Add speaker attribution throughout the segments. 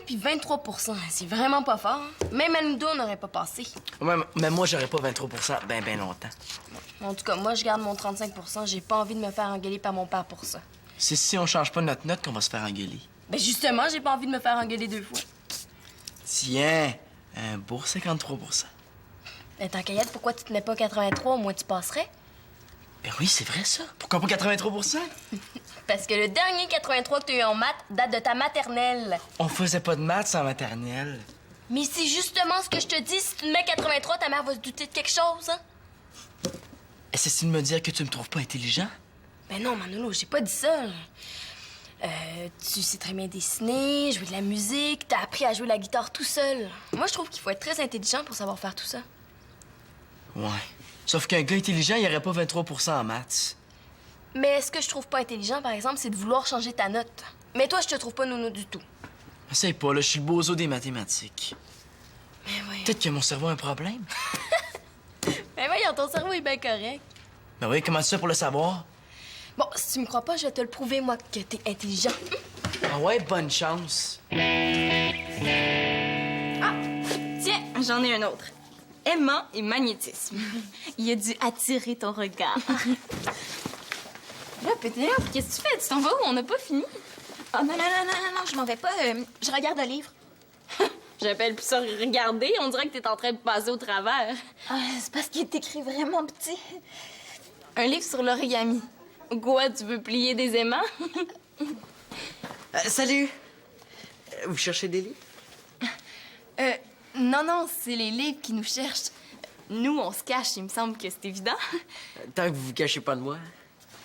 Speaker 1: puis 23 c'est vraiment pas fort. Hein? Même à nous deux, on n'aurait pas passé.
Speaker 2: Ouais, mais moi, j'aurais pas 23 ben longtemps.
Speaker 1: En tout cas, moi, je garde mon 35 j'ai pas envie de me faire engueuler par mon père pour ça.
Speaker 2: C'est si on change pas notre note qu'on va se faire engueuler.
Speaker 1: Ben justement, j'ai pas envie de me faire engueuler 2 fois.
Speaker 2: Tiens, un beau 53
Speaker 1: Ben tant qu'à y être, pourquoi tu tenais pas 83, au moins tu passerais?
Speaker 2: Ben oui, c'est vrai, ça. Pourquoi pas 83
Speaker 1: Parce que le dernier 83 que tu as eu en maths date de ta maternelle.
Speaker 2: On faisait pas de maths en maternelle.
Speaker 1: Mais c'est justement ce que je te dis. Si tu te mets 83, ta mère va se douter de quelque chose, hein?
Speaker 2: Est-ce de me dire que tu me trouves pas intelligent?
Speaker 1: Ben non, Manolo, j'ai pas dit ça. Tu sais très bien dessiner, jouer de la musique, t'as appris à jouer la guitare tout seul. Moi, je trouve qu'il faut être très intelligent pour savoir faire tout ça.
Speaker 2: Ouais. Sauf qu'un gars intelligent, il aurait pas 23 en maths.
Speaker 1: Mais ce que je trouve pas intelligent, par exemple, c'est de vouloir changer ta note. Mais toi, je te trouve pas nono du tout.
Speaker 2: Essaye pas, là, je suis le bozo des mathématiques.
Speaker 1: Mais voyons.
Speaker 2: Peut-être que mon cerveau a un problème.
Speaker 1: Mais voyons, ton cerveau est bien correct.
Speaker 2: Ben oui, comment tu fais pour le savoir?
Speaker 1: Bon, si tu me crois pas, je vais te le prouver, moi, que t'es intelligent.
Speaker 2: Ah ouais, bonne chance.
Speaker 3: Ah! Tiens, j'en ai un autre. Aimant et magnétisme. Il a dû attirer ton regard. Là, Pénélope, qu'est-ce que tu fais? Tu t'en vas où? On n'a pas fini.
Speaker 4: Oh non, je m'en vais pas. Je regarde un livre.
Speaker 3: J'appelle plus ça regarder. On dirait que t'es en train de passer au travers.
Speaker 4: Ah, c'est parce qu'il est écrit vraiment petit.
Speaker 3: Un livre sur l'origami. Quoi, tu veux plier des aimants?
Speaker 2: Salut! Vous cherchez des livres?
Speaker 3: Non, c'est les livres qui nous cherchent. Nous, on se cache, il me semble que c'est évident.
Speaker 2: Tant que vous vous cachez pas de moi.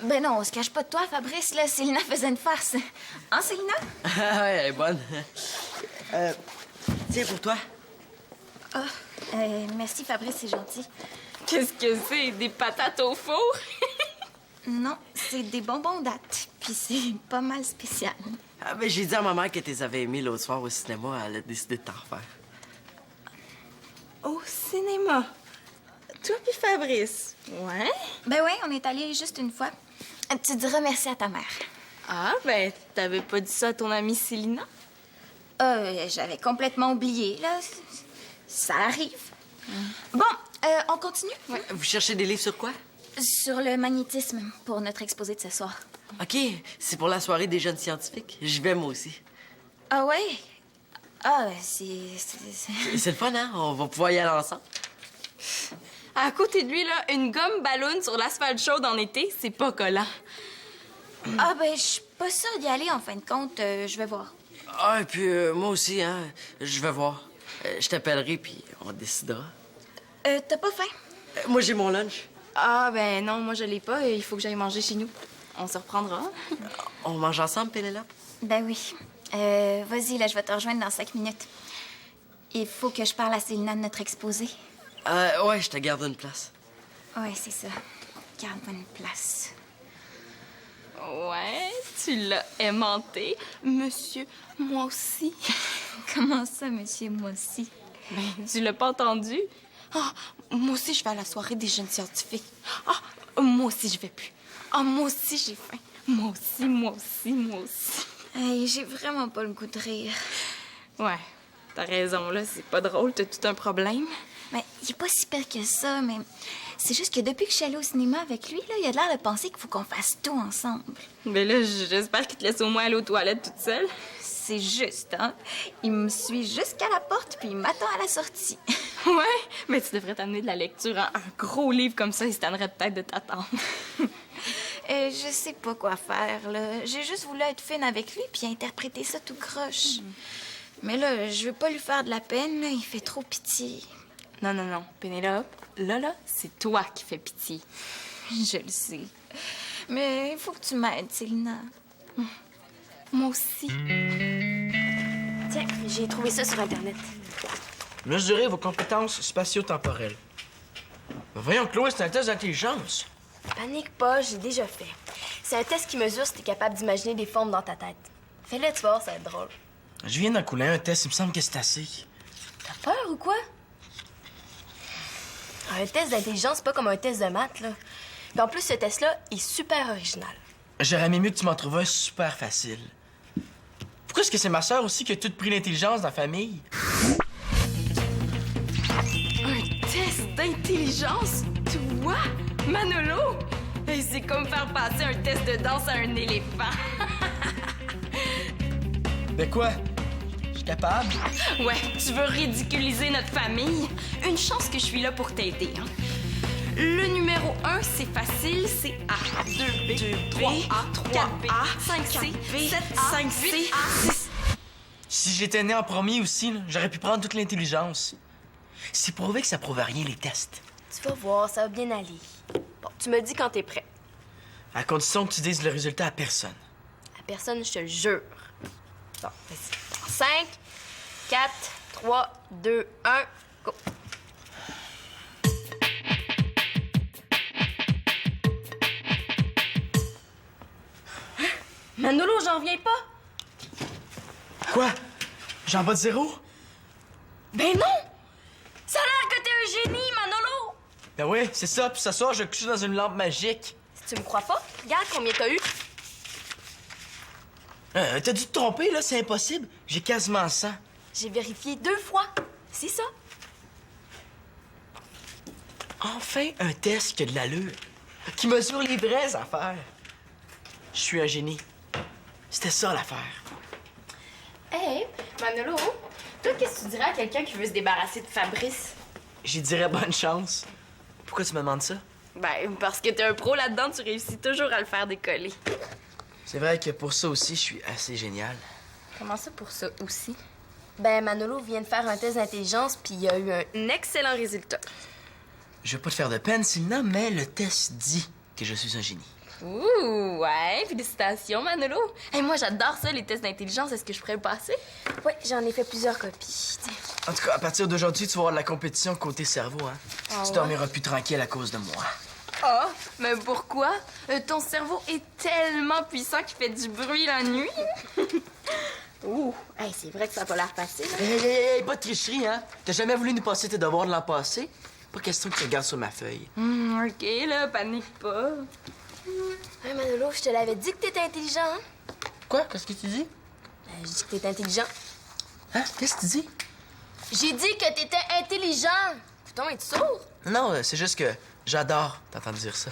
Speaker 4: Ben non, on se cache pas de toi, Fabrice. Là, Célina faisait une farce. Hein, Célina?
Speaker 2: Ah ouais, elle est bonne. Tiens, pour toi.
Speaker 4: Ah, merci, Fabrice, c'est gentil.
Speaker 3: Qu'est-ce que c'est? Des patates au four?
Speaker 4: Non, c'est des bonbons dates. Puis c'est pas mal spécial.
Speaker 5: Ah, ben, j'ai dit à ma mère que tu les avais aimés l'autre soir au cinéma. Elle a décidé de t'en refaire.
Speaker 3: Au cinéma? Toi puis Fabrice? Ouais?
Speaker 4: Ben oui, on est allés juste une fois. Tu diras merci à ta mère.
Speaker 3: Ah, ben, t'avais pas dit ça à ton amie Célina?
Speaker 4: J'avais complètement oublié, là. Ça arrive. Bon, on continue?
Speaker 3: Ouais.
Speaker 5: Vous cherchez des livres sur quoi?
Speaker 4: Sur le magnétisme, pour notre exposé de ce soir.
Speaker 5: OK, c'est pour la soirée des jeunes scientifiques. J'y vais, moi aussi.
Speaker 4: Ah ouais? Ah, c'est...
Speaker 5: C'est le fun, hein? On va pouvoir y aller ensemble.
Speaker 3: À côté de lui, là, une gomme ballon sur l'asphalte chaude en été, c'est pas collant.
Speaker 4: Ah, ben, je suis pas sûre d'y aller, en fin de compte. Je vais voir.
Speaker 5: Ah, et puis moi aussi, hein? Je vais voir. Je t'appellerai, puis on décidera.
Speaker 4: T'as pas faim?
Speaker 5: Moi, j'ai mon lunch.
Speaker 3: Ah, ben non, moi je l'ai pas. Il faut que j'aille manger chez nous. On se reprendra.
Speaker 5: On mange ensemble, Pénélope?
Speaker 4: Ben oui. Vas-y, là, je vais te rejoindre dans 5 minutes. Il faut que je parle à Célina de notre exposé.
Speaker 5: Ouais, je te garde une place.
Speaker 4: Ouais, c'est ça. Garde-moi une place.
Speaker 3: Ouais, tu l'as aimanté. Monsieur, moi aussi.
Speaker 4: Comment ça, monsieur, moi aussi?
Speaker 3: Ben, tu l'as pas entendu? Ah, moi aussi, je vais à la soirée des jeunes scientifiques. Ah, moi aussi, je vais plus. Ah, moi aussi, j'ai faim. Moi aussi, moi aussi, moi aussi.
Speaker 4: Hey, j'ai vraiment pas le goût de rire.
Speaker 3: Ouais, t'as raison, là, c'est pas drôle, t'as tout un problème.
Speaker 4: Mais il est pas si pire que ça, mais c'est juste que depuis que je suis allée au cinéma avec lui, là, il a l'air de penser qu'il faut qu'on fasse tout ensemble.
Speaker 3: Ben là, j'espère qu'il te laisse au moins aller aux toilettes toute seule.
Speaker 4: C'est juste, hein? Il me suit jusqu'à la porte, puis il m'attend à la sortie.
Speaker 3: Ouais, mais tu devrais t'amener de la lecture, hein? Un gros livre comme ça, il se tannerait peut-être de t'attendre.
Speaker 4: Je sais pas quoi faire, là. J'ai juste voulu être fine avec lui, puis interpréter ça tout croche. Mais là, je veux pas lui faire de la peine, là. Il fait trop pitié.
Speaker 3: Non, Pénélope, là, c'est toi qui fais pitié.
Speaker 4: Je le sais. Mais il faut que tu m'aides, Célina.
Speaker 3: Moi aussi.
Speaker 1: Tiens, j'ai trouvé ça sur Internet.
Speaker 2: Mesurer vos compétences spatio-temporelles. Ben voyons, Chloé, c'est un test d'intelligence.
Speaker 1: Panique pas, j'ai déjà fait. C'est un test qui mesure si t'es capable d'imaginer des formes dans ta tête. Fais-le, tu vas voir, ça va être drôle.
Speaker 2: Je viens d'en couler un test, il me semble que c'est assez.
Speaker 1: T'as peur ou quoi? Un test d'intelligence, c'est pas comme un test de maths, là. Puis en plus, ce test-là est super original.
Speaker 2: J'aurais aimé mieux que tu m'en trouves un super facile. Pourquoi est-ce que c'est ma sœur aussi qui a tout pris l'intelligence dans la famille?
Speaker 3: Un test d'intelligence? Toi, Manolo? Hey, c'est comme faire passer un test de danse à un éléphant.
Speaker 2: De quoi? Je suis capable?
Speaker 3: Ouais, tu veux ridiculiser notre famille? Une chance que je suis là pour t'aider, hein? Le numéro 1, c'est facile, c'est A. 2B, 3A, 4A, 5C, 7A, 5C, 6.
Speaker 2: Si j'étais né en premier aussi, là, j'aurais pu prendre toute l'intelligence. C'est prouvé que ça prouve à rien, les tests.
Speaker 1: Tu vas voir, ça va bien aller. Bon, tu me dis quand t'es prêt.
Speaker 2: À condition que tu dises le résultat à personne.
Speaker 1: À personne, je te le jure. Bon, vas-y. 5, 4, 3, 2, 1, go. Manolo, j'en reviens pas.
Speaker 2: Quoi? J'en bats de 0?
Speaker 1: Ben non! Ça a l'air que t'es un génie, Manolo!
Speaker 2: Ben oui, c'est ça, puis ce soir, je vais coucher dans une lampe magique.
Speaker 1: Si tu me crois pas, regarde combien t'as eu.
Speaker 2: T'as dû te tromper, là, c'est impossible. J'ai quasiment 100.
Speaker 1: J'ai vérifié 2 fois. C'est ça.
Speaker 2: Enfin, un test qui a de l'allure, qui mesure les vraies affaires. Je suis un génie. C'était ça, l'affaire.
Speaker 3: Hey, Manolo, toi, qu'est-ce que tu dirais à quelqu'un qui veut se débarrasser de Fabrice?
Speaker 2: J'y dirais bonne chance. Pourquoi tu me demandes ça?
Speaker 3: Ben, parce que t'es un pro là-dedans, tu réussis toujours à le faire décoller.
Speaker 2: C'est vrai que pour ça aussi, je suis assez génial.
Speaker 3: Comment ça pour ça aussi?
Speaker 1: Ben, Manolo vient de faire un test d'intelligence, puis il a eu un excellent résultat.
Speaker 2: Je veux pas te faire de peine, Sylna, mais le test dit que je suis un génie.
Speaker 3: Ouh, ouais, félicitations, Manolo. Hey, moi, j'adore ça, les tests d'intelligence. Est-ce que je pourrais le passer?
Speaker 1: Oui, j'en ai fait plusieurs copies. Tiens.
Speaker 2: En tout cas, à partir d'aujourd'hui, tu vas avoir de la compétition côté cerveau, hein?
Speaker 3: Ah
Speaker 2: tu
Speaker 3: ouais?
Speaker 2: dormiras plus tranquille à cause de moi.
Speaker 3: Ah, mais pourquoi? Ton cerveau est tellement puissant qu'il fait du bruit la nuit. Ouh, hey, c'est vrai que ça a pas l'air facile.
Speaker 2: Hey, pas de tricherie, hein? T'as jamais voulu nous passer tes devoirs de l'an passé? Pas question que tu regardes sur ma feuille.
Speaker 3: OK, là, panique pas.
Speaker 1: Ouais, Manolo, je te l'avais dit que t'étais intelligent, hein?
Speaker 2: Quoi? Qu'est-ce que tu dis?
Speaker 1: Ben, je dis que t'es intelligent.
Speaker 2: Hein? Qu'est-ce que tu dis?
Speaker 1: J'ai dit que t'étais intelligent! Putain, es-tu sourd?
Speaker 2: Non, c'est juste que j'adore t'entendre dire ça.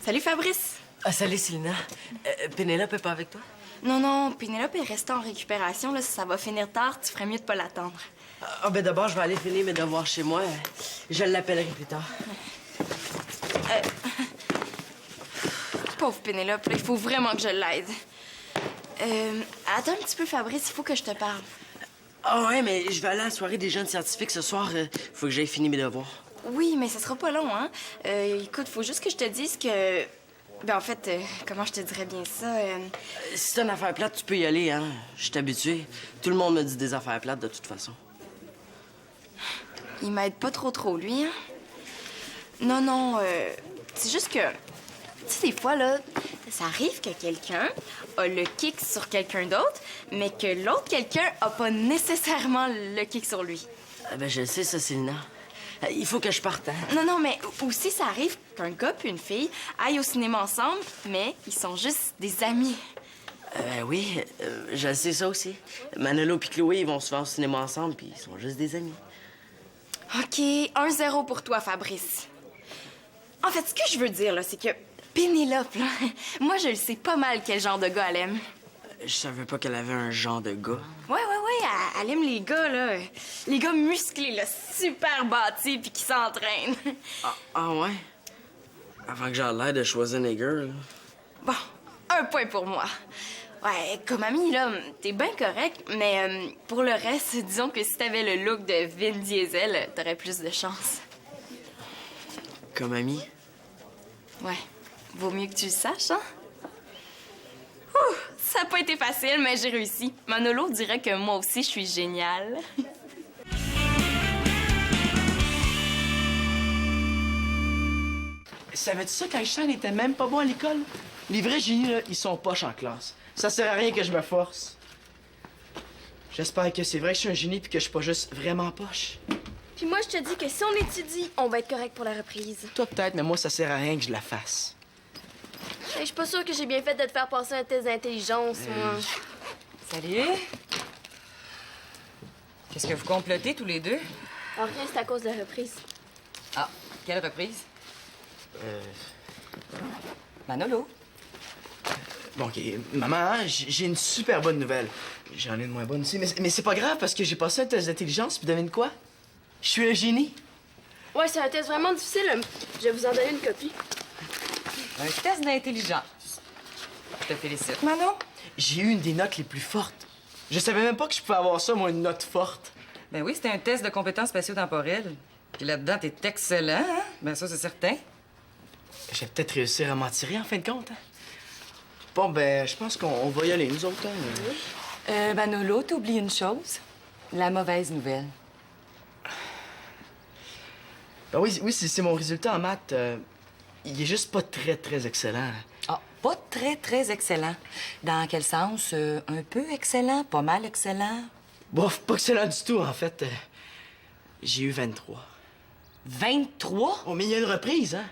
Speaker 3: Salut, Fabrice.
Speaker 5: Ah, salut, Célina. Pénélope est pas avec toi?
Speaker 3: Non, non, Pénélope est restée en récupération. Là, ça va finir tard. Tu ferais mieux de pas l'attendre.
Speaker 5: Ah, ben d'abord, je vais aller finir mes devoirs chez moi. Je l'appellerai plus tard.
Speaker 3: Pauvre Pénélope, là, il faut vraiment que je l'aide. Attends un petit peu, Fabrice, il faut que je te parle.
Speaker 5: Ah ouais, mais je vais aller à la soirée des jeunes scientifiques ce soir. Faut que j'aille finir mes devoirs.
Speaker 3: Oui, mais ça sera pas long, hein? Écoute, faut juste que je te dise que... Ben, en fait, comment je te dirais bien ça?
Speaker 5: Si c'est une affaire plate, tu peux y aller, hein. Je suis habitué. Tout le monde me dit des affaires plates, de toute façon.
Speaker 3: Il m'aide pas trop, lui, hein? Non, non, c'est juste que... Tu sais, des fois, là, ça arrive que quelqu'un a le kick sur quelqu'un d'autre, mais que l'autre quelqu'un a pas nécessairement le kick sur lui.
Speaker 5: Ah, ben je le sais, ça, Célina. Il faut que je parte, hein.
Speaker 3: Non, non, mais aussi, ça arrive qu'un gars puis une fille aillent au cinéma ensemble, mais ils sont juste des amis.
Speaker 5: Oui, je sais ça aussi. Manolo et Chloé, ils vont souvent au cinéma ensemble, puis ils sont juste des amis.
Speaker 3: OK, 1-0 pour toi, Fabrice. En fait, ce que je veux dire, là, c'est que Pénélope, là, moi, je le sais pas mal quel genre de gars elle aime.
Speaker 5: Je savais pas qu'elle avait un genre de gars.
Speaker 3: Ouais, elle aime les gars, là. Les gars musclés, là, super bâtis puis qui s'entraînent.
Speaker 5: Ah ouais? Avant que j'aie l'air de choisir les girls. Là.
Speaker 3: Bon, 1 point pour moi. Ouais, comme amie, là, t'es bien correct, mais pour le reste, disons que si t'avais le look de Vin Diesel, t'aurais plus de chance.
Speaker 5: Comme ami?
Speaker 3: Ouais, vaut mieux que tu le saches, hein? Ouh, ça n'a pas été facile, mais j'ai réussi. Manolo dirait que moi aussi, je suis géniale.
Speaker 2: Savais-tu ça qu'Einstein était même pas bon à l'école? Les vrais génies, là, ils sont poches en classe. Ça sert à rien que je me force. J'espère que c'est vrai que je suis un génie puis que je suis pas juste vraiment poche.
Speaker 1: Puis moi, je te dis que si on étudie, on va être correct pour la reprise.
Speaker 2: Toi, peut-être, mais moi, ça sert à rien que je la fasse.
Speaker 1: Hey, je suis pas sûre que j'ai bien fait de te faire passer un test d'intelligence, moi.
Speaker 6: Salut. Qu'est-ce que vous complotez tous les deux?
Speaker 1: En rien, c'est à cause de la reprise.
Speaker 6: Ah, quelle reprise? Manolo.
Speaker 2: Bon, OK. Maman, hein, j'ai une super bonne nouvelle. J'en ai une moins bonne aussi, mais c'est pas grave parce que j'ai passé un test d'intelligence, puis devine quoi? Je suis un génie.
Speaker 1: Ouais, c'est un test vraiment difficile. Je vais vous en donner une copie.
Speaker 6: Un test d'intelligence. Je te félicite, Mano.
Speaker 2: J'ai eu une des notes les plus fortes. Je savais même pas que je pouvais avoir ça, moi, une note forte.
Speaker 6: Ben oui, c'était un test de compétences spatio-temporelles. Puis là-dedans, t'es excellent, hein? Ben ça, c'est certain.
Speaker 2: Je vais peut-être réussir à m'en tirer, en fin de compte. Hein? Bon, ben, je pense qu'on va y aller, nous autres. Hein?
Speaker 6: Manolo, t'oublies une chose. La mauvaise nouvelle.
Speaker 2: Ben oui, c'est mon résultat en maths. Il est juste pas très excellent.
Speaker 6: Ah, pas très excellent. Dans quel sens? Un peu excellent? Pas mal excellent?
Speaker 2: Bof, pas excellent du tout, en fait. J'ai eu 23.
Speaker 6: 23?
Speaker 2: Oh, mais il y a une reprise, hein?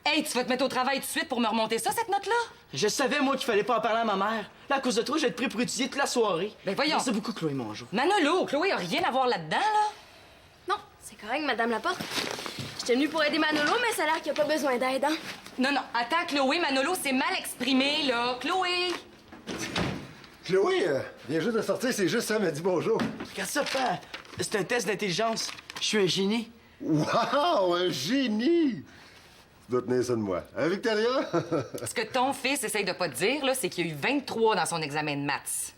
Speaker 6: Hey, tu vas te mettre au travail tout de suite pour me remonter ça, cette note-là?
Speaker 2: Je savais, moi, qu'il fallait pas en parler à ma mère. Là, à cause de toi, je vais être pris pour étudier toute la soirée.
Speaker 6: Ben voyons.
Speaker 2: Merci beaucoup, Chloé Mongeau.
Speaker 6: Manolo, Chloé a rien à voir là-dedans, là?
Speaker 1: Non, c'est correct, Madame Laporte. J'étais venue pour aider Manolo, mais ça a l'air qu'il n'y a pas besoin d'aide, hein?
Speaker 6: Non, attends, Chloé, Manolo, c'est mal exprimé, là. Chloé!
Speaker 7: Chloé, viens juste de sortir, c'est juste ça, m'a dit bonjour.
Speaker 2: Regarde ça, père. C'est un test d'intelligence. Je suis un génie.
Speaker 7: Wow, un génie! Tu dois tenir ça de moi. Hein, Victoria?
Speaker 6: Ce que ton fils essaye de pas te dire, là, c'est qu'il y a eu 23 dans son examen de maths.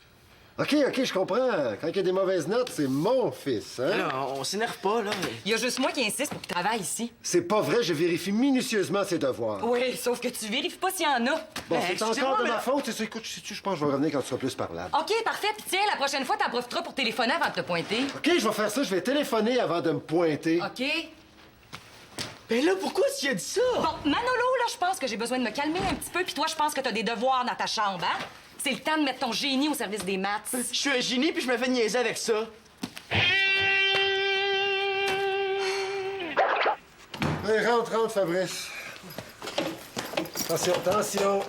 Speaker 7: OK, je comprends. Quand il y a des mauvaises notes, c'est mon fils, hein?
Speaker 2: Là, on s'énerve pas, là.
Speaker 6: Il y a juste moi qui insiste pour qu'il travaille ici.
Speaker 7: C'est pas vrai, je vérifie minutieusement ses devoirs.
Speaker 6: Oui, sauf que tu vérifies pas s'il y en a.
Speaker 7: Bon, c'est
Speaker 2: excusez-moi,
Speaker 7: encore de
Speaker 2: mais
Speaker 7: ma
Speaker 2: là-
Speaker 7: faute. C'est ça, écoute, je pense que je vais revenir quand tu seras plus parlable.
Speaker 6: OK, parfait. Puis tiens, la prochaine fois, t'en profiteras pour téléphoner avant de te pointer.
Speaker 7: OK, je vais faire ça. Je vais téléphoner avant de me pointer.
Speaker 6: OK?
Speaker 2: Ben là, pourquoi tu as dit ça?
Speaker 6: Bon, Manolo, là, je pense que j'ai besoin de me calmer un petit peu, puis toi, je pense que t'as des devoirs dans ta chambre, hein? C'est le temps de mettre ton génie au service des maths.
Speaker 2: Je suis un génie, puis je me fais niaiser avec ça.
Speaker 7: Allez, rentre, Fabrice. Attention.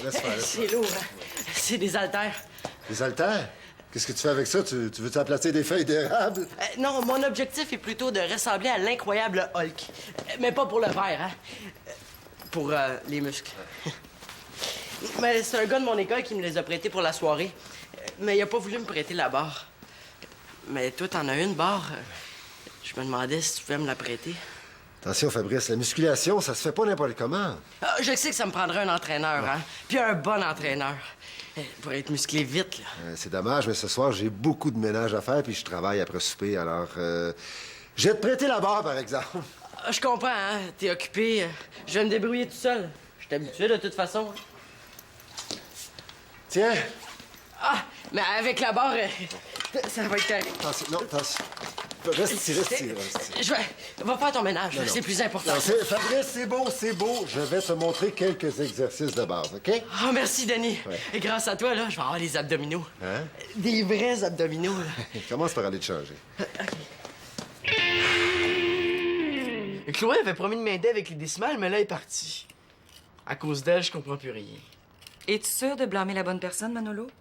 Speaker 7: Laisse faire.
Speaker 5: C'est lourd, hein? C'est des haltères.
Speaker 7: Les haltères? Qu'est-ce que tu fais avec ça? Tu veux-tu aplatir des feuilles d'érable?
Speaker 5: Non, mon objectif est plutôt de ressembler à l'incroyable Hulk. Mais pas pour le verre, hein? Pour les muscles. Mais c'est un gars de mon école qui me les a prêtés pour la soirée. Mais il a pas voulu me prêter la barre. Mais toi, t'en as une barre. Je me demandais si tu pouvais me la prêter.
Speaker 7: Attention, Fabrice, la musculation, ça se fait pas n'importe comment.
Speaker 5: Ah, je sais que ça me prendrait un entraîneur, hein? Puis un bon entraîneur. Pour être musclé vite, là.
Speaker 7: C'est dommage, mais ce soir, j'ai beaucoup de ménage à faire, puis je travaille après souper, alors... je vais te prêter la barre, par exemple.
Speaker 5: Ah, je comprends, hein? T'es occupé. Je vais me débrouiller tout seul. Je suis habitué de toute façon.
Speaker 7: Tiens.
Speaker 5: Ah, mais avec la barre, ça va être correct.
Speaker 7: Attention. Reste ici.
Speaker 5: Va faire ton ménage, c'est plus important.
Speaker 7: Non, Fabrice, c'est beau. Je vais te montrer quelques exercices de base, OK?
Speaker 5: Ah, merci, Denis.
Speaker 7: Ouais.
Speaker 5: Et grâce à toi, là, je vais avoir les abdominaux.
Speaker 7: Hein?
Speaker 5: Des vrais abdominaux, là.
Speaker 7: Commence par aller te changer.
Speaker 2: Chloé avait promis de m'aider avec les décimales, mais là, elle est partie. À cause d'elle, je comprends plus rien.
Speaker 6: Es-tu sûr de blâmer la bonne personne, Manolo? Tu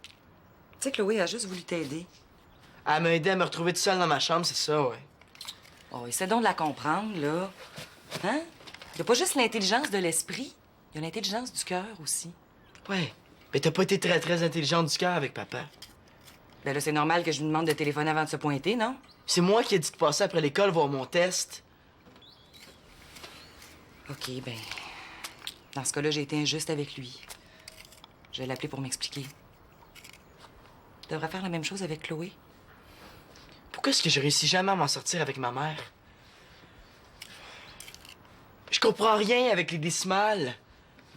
Speaker 6: sais, Chloé a juste voulu t'aider.
Speaker 2: Elle m'a aidé à me retrouver tout seul dans ma chambre, c'est ça, ouais.
Speaker 6: Oh, essaie donc de la comprendre, là. Hein? Il n'y a pas juste l'intelligence de l'esprit, il y a l'intelligence du cœur aussi.
Speaker 2: Ouais. Mais t'as pas été très intelligente du cœur avec papa.
Speaker 6: Ben là, c'est normal que je lui demande de téléphoner avant de se pointer, non?
Speaker 2: C'est moi qui ai dit de passer après l'école voir mon test.
Speaker 6: OK, ben... Dans ce cas-là, j'ai été injuste avec lui. Je vais l'appeler pour m'expliquer. Je devrais faire la même chose avec Chloé.
Speaker 2: Pourquoi est-ce que je réussis jamais à m'en sortir avec ma mère? Je comprends rien avec les décimales.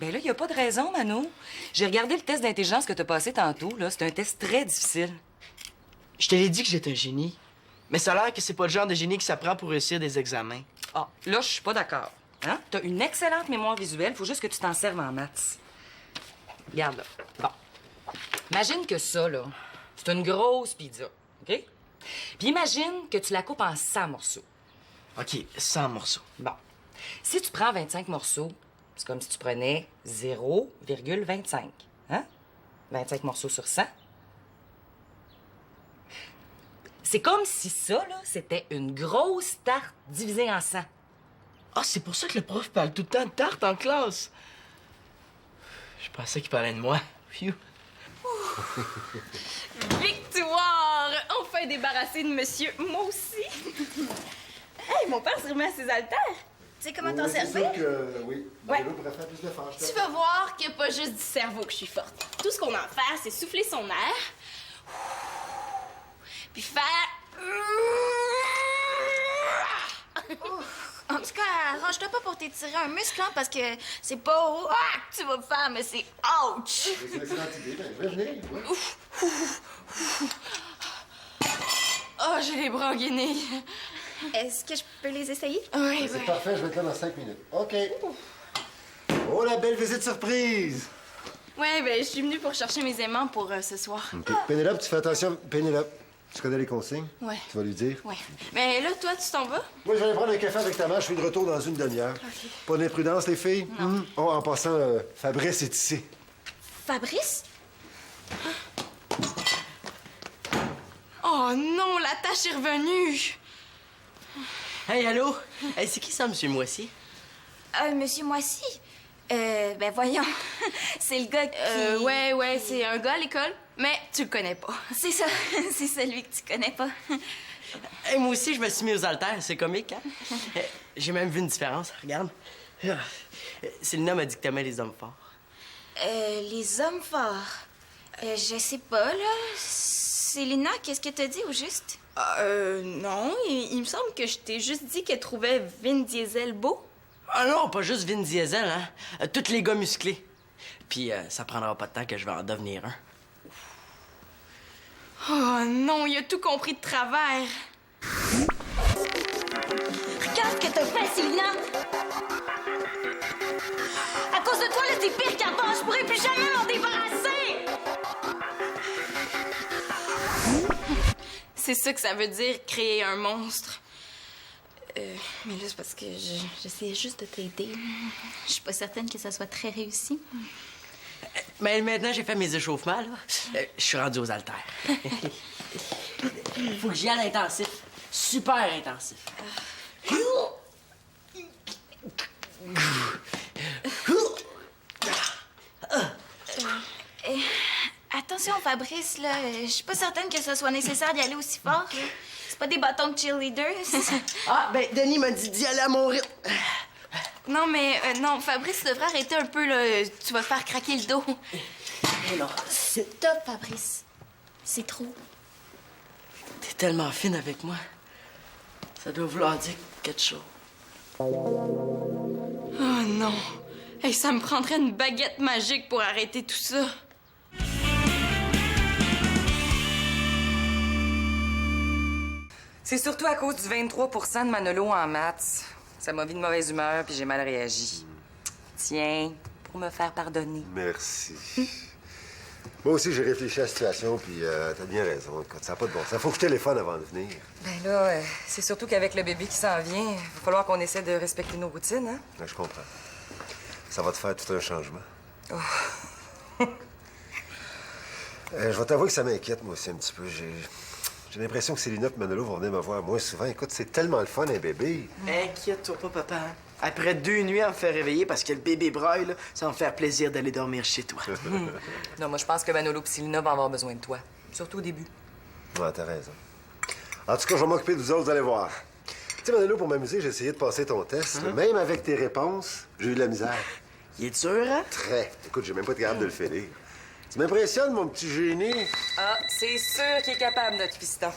Speaker 6: Ben là, il n'y a pas de raison, Mano. J'ai regardé le test d'intelligence que t'as passé tantôt, là. C'est un test très difficile.
Speaker 2: Je te l'ai dit que j'étais un génie. Mais ça a l'air que c'est pas le genre de génie qui s'apprend pour réussir des examens.
Speaker 6: Ah, là, je suis pas d'accord. Hein? T'as une excellente mémoire visuelle, faut juste que tu t'en serves en maths. Regarde, là. Bon. Imagine que ça, là, c'est une grosse pizza, OK? Puis imagine que tu la coupes en 100 morceaux.
Speaker 2: OK, 100 morceaux.
Speaker 6: Bon. Si tu prends 25 morceaux, c'est comme si tu prenais 0,25. Hein? 25 morceaux sur 100. C'est comme si ça, là, c'était une grosse tarte divisée en 100.
Speaker 2: Ah, c'est pour ça que le prof parle tout le temps de tarte en classe. Je pensais qu'il parlait de moi. Phew.
Speaker 3: Victoire! Enfin débarrassé de monsieur. Moi aussi. Hey, mon père se remet à ses haltères. Tu sais comment t'en
Speaker 7: c'est
Speaker 3: servir?
Speaker 7: sûr que, oui.
Speaker 3: Ouais.
Speaker 7: Manuelo pourrait faire plus de fâche.
Speaker 3: Tu vas voir qu'il n'y a pas juste du cerveau que je suis forte. Tout ce qu'on a à faire, c'est souffler son air. Puis faire...
Speaker 4: En tout cas, arrange-toi pas pour t'étirer un muscle, hein, parce que c'est pas « Ah! » que tu vas me faire, mais c'est « Ouch! »
Speaker 7: C'est une excellente idée. Ben, venez. Ouais.
Speaker 3: Oh, j'ai les bras gainés.
Speaker 4: Est-ce que je peux les essayer?
Speaker 3: Oui,
Speaker 7: C'est parfait, je vais être là dans 5 minutes. OK. Oh, la belle visite surprise!
Speaker 3: Ouais, ben, je suis venue pour chercher mes aimants pour ce soir.
Speaker 7: OK. Pénélope, tu fais attention. Pénélope, tu connais les consignes?
Speaker 3: Ouais.
Speaker 7: Tu vas lui dire?
Speaker 3: Ouais. Mais là, toi, tu t'en vas?
Speaker 7: Moi, je vais aller prendre un café avec ta mère. Je suis de retour dans une demi-heure. Pas d'imprudence, les filles? Non. Oh, en passant, Fabrice est ici.
Speaker 4: Fabrice?
Speaker 3: Oh non, la tâche est revenue.
Speaker 5: Hey, allô? Hey, c'est qui ça, monsieur Moissy?
Speaker 4: Monsieur Moissy? Ben voyons. C'est le gars qui...
Speaker 3: Ouais, c'est un gars à l'école, mais tu le connais pas.
Speaker 4: C'est ça. C'est celui que tu connais pas.
Speaker 5: Hey, moi aussi, je me suis mis aux haltères. C'est comique, hein? J'ai même vu une différence. Regarde. Célina m'a dit que t'aimais les hommes forts.
Speaker 4: Les hommes forts. Je sais pas, là. Célina, qu'est-ce que t'as dit au juste?
Speaker 3: Non, il me semble que je t'ai juste dit qu'elle trouvait Vin Diesel beau.
Speaker 5: Ah non, pas juste Vin Diesel, hein? Tous les gars musclés. Puis ça prendra pas de temps que je vais en devenir un.
Speaker 3: Oh non, il a tout compris de travers.
Speaker 4: Regarde ce que t'as fait, Célina! À cause de toi, là, t'es pire qu'avant. Je pourrais plus jamais m'en débarrasser!
Speaker 3: C'est ça que ça veut dire, créer un monstre. Mais là, c'est parce que j'essayais juste de t'aider.
Speaker 4: Je suis pas certaine que ça soit très réussi.
Speaker 5: Mais maintenant, j'ai fait mes échauffements, là. Je suis rendu aux haltères. Faut que j'y aille intensif. Super intensif.
Speaker 4: Attention, Fabrice, là. Je suis pas certaine que ce soit nécessaire d'y aller aussi fort, là. C'est pas des bâtons de cheerleader.
Speaker 5: Ah, ben, Denis m'a dit d'y aller à mon rythme.
Speaker 3: Non, mais non, Fabrice, tu devrais arrêter un peu, là. Tu vas te faire craquer le dos.
Speaker 5: Mais non.
Speaker 4: Stop, Fabrice. C'est trop.
Speaker 5: T'es tellement fine avec moi. Ça doit vouloir dire quelque chose.
Speaker 3: Oh non. Hey, ça me prendrait une baguette magique pour arrêter tout ça.
Speaker 6: C'est surtout à cause du 23 de Manolo en maths. Ça m'a mis de mauvaise humeur puis j'ai mal réagi. Tiens, pour me faire pardonner.
Speaker 7: Merci. Moi aussi, j'ai réfléchi à la situation, puis t'as bien raison. Écoute, ça n'a pas de bon sens. Faut que je téléphone avant de venir.
Speaker 6: Ben là, c'est surtout qu'avec le bébé qui s'en vient, il va falloir qu'on essaie de respecter nos routines, hein?
Speaker 7: Ouais, je comprends. Ça va te faire tout un changement.
Speaker 6: Oh.
Speaker 7: Je vais t'avouer que ça m'inquiète, moi aussi, un petit peu. J'ai l'impression que Célina et Manolo vont venir me voir moins souvent. Écoute, c'est tellement le fun, un bébé.
Speaker 2: Inquiète-toi pas, papa. Après 2 nuits à me faire réveiller parce que le bébé braille, là, ça va me faire plaisir d'aller dormir chez toi.
Speaker 6: Non, moi, je pense que Manolo et Célina vont avoir besoin de toi. Surtout au début.
Speaker 7: Ouais, t'as raison. En tout cas, je vais m'occuper de vous autres, vous allez voir. Tu sais, Manolo, pour m'amuser, j'ai essayé de passer ton test. Même avec tes réponses, j'ai eu de la misère.
Speaker 2: Il est dur, hein?
Speaker 7: Très. Écoute, j'ai même pas été capable de le finir. Tu m'impressionnes, mon petit génie.
Speaker 6: Ah, c'est sûr qu'il est capable, notre fiston.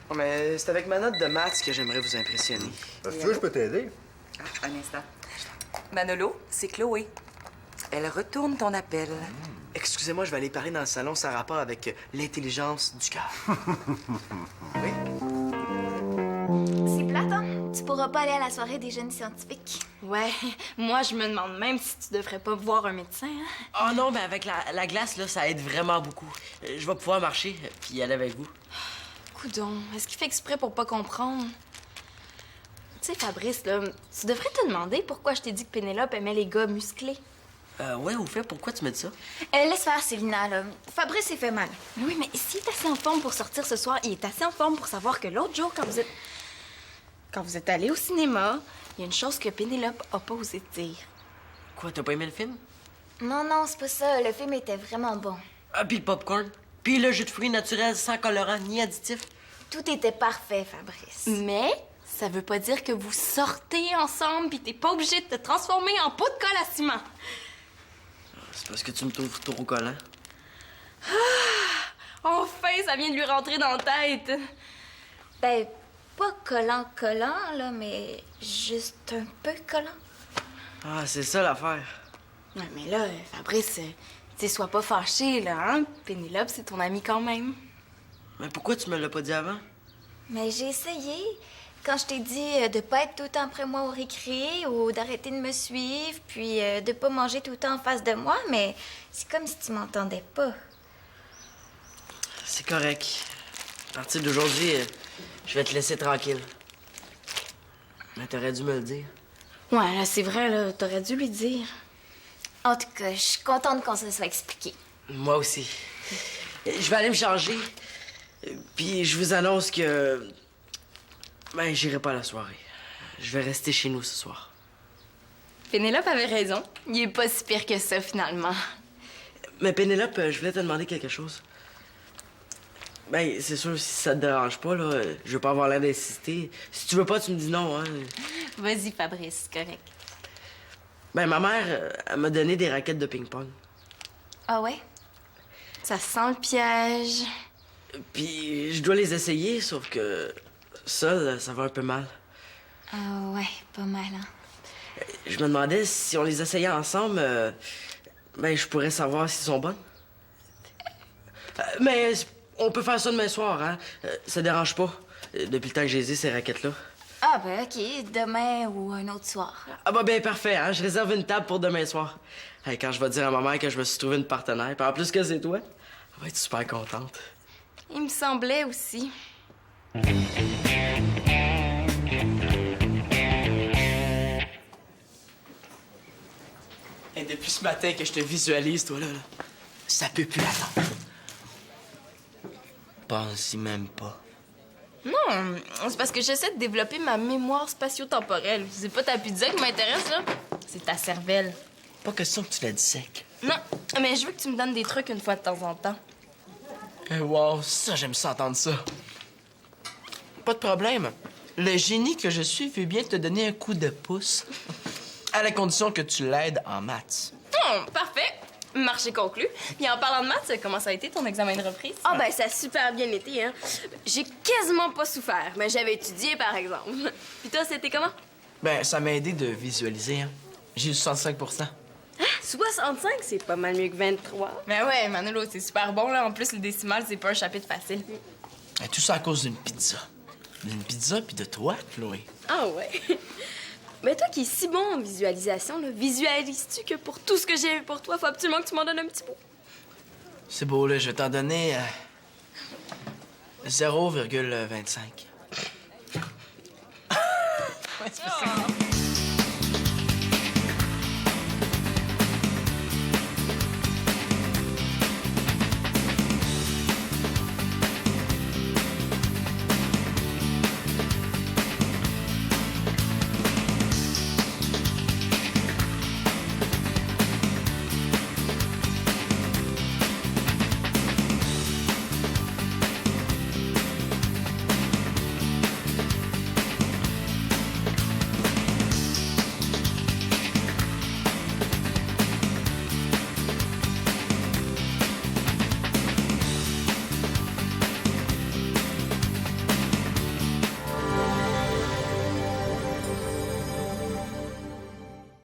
Speaker 2: Oh, mais c'est avec ma note de maths que j'aimerais vous impressionner.
Speaker 7: Si tu veux, je peux t'aider.
Speaker 6: Ah, un instant. Manolo, c'est Chloé. Elle retourne ton appel.
Speaker 2: Excusez-moi, je vais aller parler dans le salon, ça a rapport avec l'intelligence du cœur. Oui?
Speaker 4: C'est plate, hein? Tu pourras pas aller à la soirée des jeunes scientifiques.
Speaker 3: Ouais, moi, je me demande même si tu devrais pas voir un médecin, hein?
Speaker 5: Oh non, mais avec la glace, là, ça aide vraiment beaucoup. Je vais pouvoir marcher puis aller avec vous.
Speaker 3: Coudon, est-ce qu'il fait exprès pour pas comprendre? Tu Tu sais, Fabrice, là, tu devrais te demander pourquoi je t'ai dit que Pénélope aimait les gars musclés.
Speaker 5: Ouais, au fait, pourquoi tu me dis ça?
Speaker 4: Laisse faire, Célina, là. Fabrice s'est fait mal.
Speaker 3: Oui, mais s'il est assez en forme pour sortir ce soir, il est assez en forme pour savoir que l'autre jour, quand vous êtes allés au cinéma, il y a une chose que Pénélope a pas osé te dire.
Speaker 5: Quoi, t'as pas aimé le film?
Speaker 4: Non, non, c'est pas ça. Le film était vraiment bon.
Speaker 5: Ah, puis le popcorn? Puis le jus de fruits naturel, sans colorant ni additif?
Speaker 4: Tout était parfait, Fabrice.
Speaker 3: Mais ça veut pas dire que vous sortez ensemble pis t'es pas obligé de te transformer en pot de colle à ciment.
Speaker 5: C'est parce que tu me trouves trop collant.
Speaker 3: Enfin, ça vient de lui rentrer dans la tête.
Speaker 4: Ben, pas collant, là, mais juste un peu collant.
Speaker 5: Ah, c'est ça l'affaire.
Speaker 3: Ouais, mais là, Fabrice, tu sais, sois pas fâché, là, hein? Pénélope, c'est ton amie quand même.
Speaker 5: Mais pourquoi tu me l'as pas dit avant?
Speaker 4: Mais j'ai essayé. Quand je t'ai dit de pas être tout le temps après moi au récré ou d'arrêter de me suivre, puis de pas manger tout le temps en face de moi, mais c'est comme si tu m'entendais pas.
Speaker 5: C'est correct. À partir d'aujourd'hui, je vais te laisser tranquille. Mais t'aurais dû me le dire.
Speaker 3: Ouais, là, c'est vrai, là, t'aurais dû lui dire.
Speaker 4: En tout cas, je suis contente qu'on se soit expliqué.
Speaker 5: Moi aussi. Je vais aller me changer. Puis je vous annonce que... Ben, j'irai pas à la soirée. Je vais rester chez nous ce soir.
Speaker 3: Pénélope avait raison. Il est pas si pire que ça, finalement.
Speaker 5: Mais Pénélope, je voulais te demander quelque chose. Ben, c'est sûr, si ça te dérange pas, là, je veux pas avoir l'air d'insister. Si tu veux pas, tu me dis non, hein.
Speaker 3: Vas-y, Fabrice, c'est correct.
Speaker 5: Ben, ma mère, elle m'a donné des raquettes de ping-pong.
Speaker 4: Ah ouais?
Speaker 3: Ça sent le piège.
Speaker 5: Puis je dois les essayer, sauf que seul, ça va un peu mal.
Speaker 4: Ah ouais, pas mal, hein?
Speaker 5: Je me demandais si on les essayait ensemble, ben, je pourrais savoir s'ils sont bonnes. Mais on peut faire ça demain soir, hein? Ça dérange pas. Depuis le temps que j'ai ces raquettes-là.
Speaker 4: Ah ben ok, demain ou un autre soir.
Speaker 5: Ah bah ben parfait, hein? Je réserve une table pour demain soir. Hey, quand je vais dire à ma mère que je me suis trouvé une partenaire, puis en plus que c'est toi, elle va être super contente.
Speaker 3: Il me semblait aussi.
Speaker 2: Et depuis ce matin que je te visualise, toi, là, ça peut plus attendre.
Speaker 5: Pense-y même pas.
Speaker 3: Non, c'est parce que j'essaie de développer ma mémoire spatio-temporelle. C'est pas ta pizza qui m'intéresse, là. C'est ta cervelle.
Speaker 2: Pas question que tu la disèques.
Speaker 3: Non, mais je veux que tu me donnes des trucs une fois de temps en temps.
Speaker 2: Wow, ça, j'aime ça entendre ça. Pas de problème. Le génie que je suis veut bien te donner un coup de pouce. À la condition que tu l'aides en maths.
Speaker 3: Parfait. Marché conclu. Puis en parlant de maths, comment ça a été ton examen de reprise?
Speaker 1: Ah, ben, ça a super bien été, hein. J'ai quasiment pas souffert, mais j'avais étudié, par exemple. Puis toi, c'était comment?
Speaker 2: Ben, ça m'a aidé de visualiser, hein. J'ai eu 65
Speaker 1: 65, c'est pas mal mieux que 23.
Speaker 3: Ben ouais, Manolo, c'est super bon, là. En plus, le décimal, c'est pas un chapitre facile.
Speaker 2: Et tout ça à cause d'une pizza. D'une pizza puis de toi, Chloé.
Speaker 1: Ah ouais. Mais toi qui es si bon en visualisation, là, visualises-tu que pour tout ce que j'ai pour toi, faut absolument que tu m'en donnes un petit bout?
Speaker 2: C'est beau, là. Je vais t'en donner 0,25. Ouais, c'est pas ça.